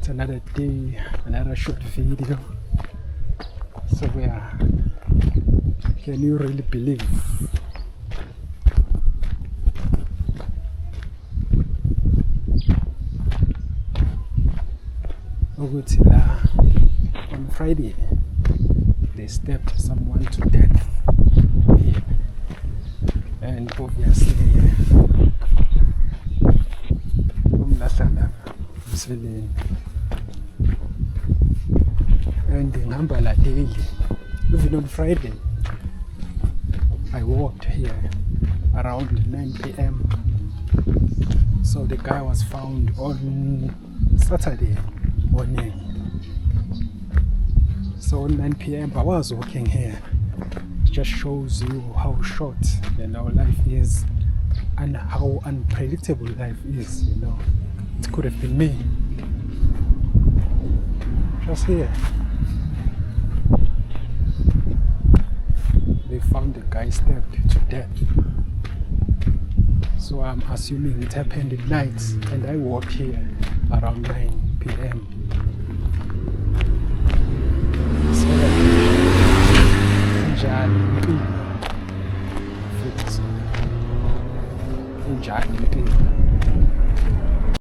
It's another day, another short video. So yeah, can you really believe? Ukuthi la on Friday they stabbed someone to death here, and obviously and ngihamba la daily. Even on Friday I walked here around 9 p.m. So the guy was found on Saturday morning. So 9 p.m. I was walking here. It just shows you how short, life is, and how unpredictable life is. It could have been me. Just here. They found the guy stabbed to death. So I'm assuming it happened at night, and I walked here around 9 p.m. So injani impilo.